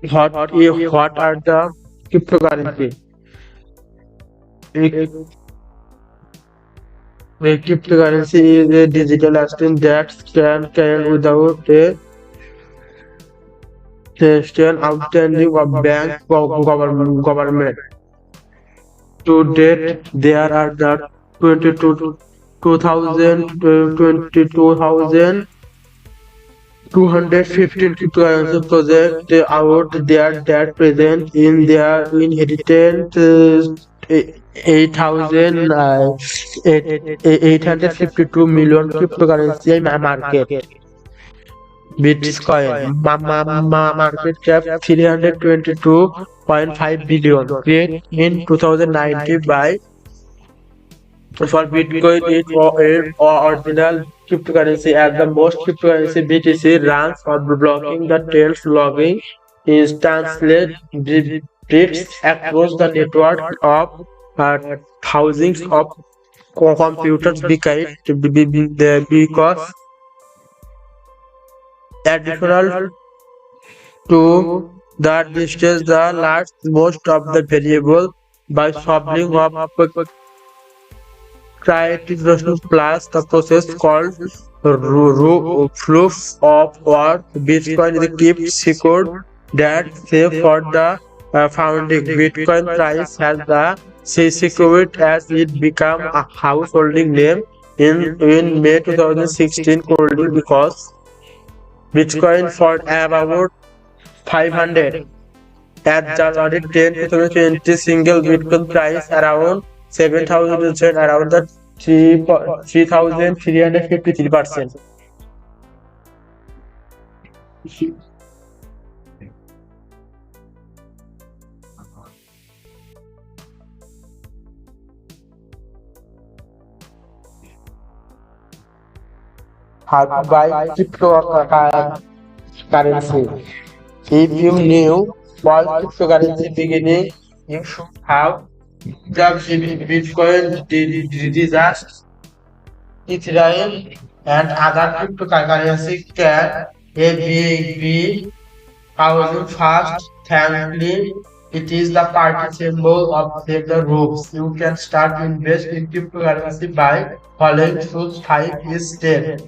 What are the cryptocurrency? A, a cryptocurrency is a digital asset that can carry without a suggestion outstanding of bank or government. To date, there are the 22 2000 215 cryptocurrency projects out there that present in their inheritance 8,000 852 million cryptocurrency market. Bitcoin market cap 322.5 billion, created in 2019 by for Bitcoin is original cryptocurrency as the most cryptocurrency BTC runs on blocking the tails logging instantly bits across the network of thousands of computers because additional to that distance the large most of the variable by solving of Triatic plus the process called proof of work. Bitcoin is a kept secret that safe for the founding. Bitcoin price has the secret as it became a householding name in May 2016 holding because Bitcoin for about 500 at January 10, 2020 single Bitcoin price around 7,000 around the 3,353%. How to buy cryptocurrency? If you knew what cryptocurrency beginning, you should have the Bitcoin disaster, Ethereum, and other cryptocurrency can be housing fast. Thankfully, it is the party symbol of the rules. You can start invest in cryptocurrency by following through 5 steps.